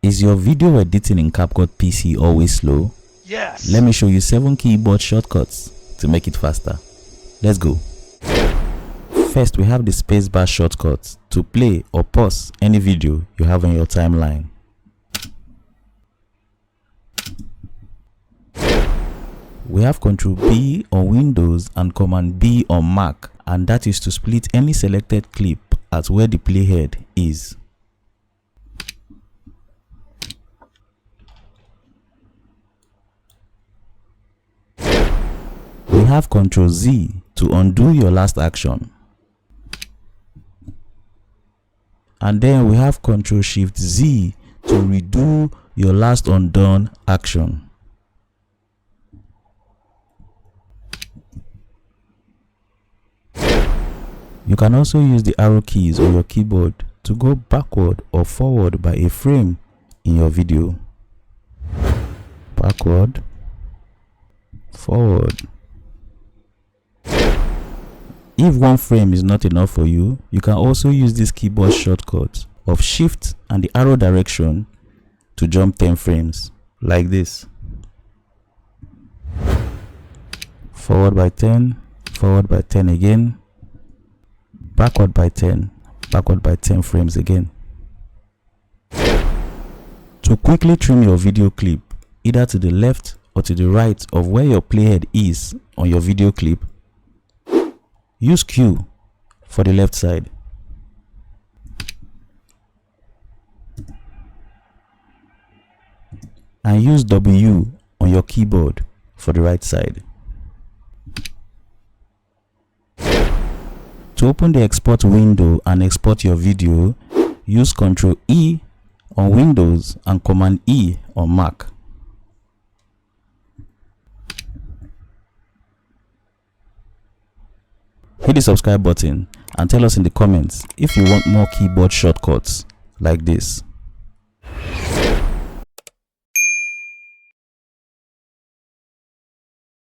Is your video editing in Capcut PC always slow? Yes. Let me show you 7 keyboard shortcuts to make it faster. Let's go. First, we have the spacebar shortcut to play or pause any video you have on your timeline. We have Ctrl B on Windows and Command B on Mac, and that is to split any selected clip at where the playhead is. We have Ctrl Z to undo your last action. And then we have Ctrl Shift Z to redo your last undone action. You can also use the arrow keys on your keyboard to go backward or forward by a frame in your video. Backward, forward. If one frame is not enough for you, you can also use this keyboard shortcut of Shift and the arrow direction to jump 10 frames, like this. Forward by 10, forward by 10 again, backward by 10 frames again. To quickly trim your video clip, either to the left or to the right of where your playhead is on your video clip, use Q for the left side. And use W on your keyboard for the right side. To open the export window and export your video, use Ctrl E on Windows and Command E on Mac. Hit the subscribe button and tell us in the comments if you want more keyboard shortcuts like this.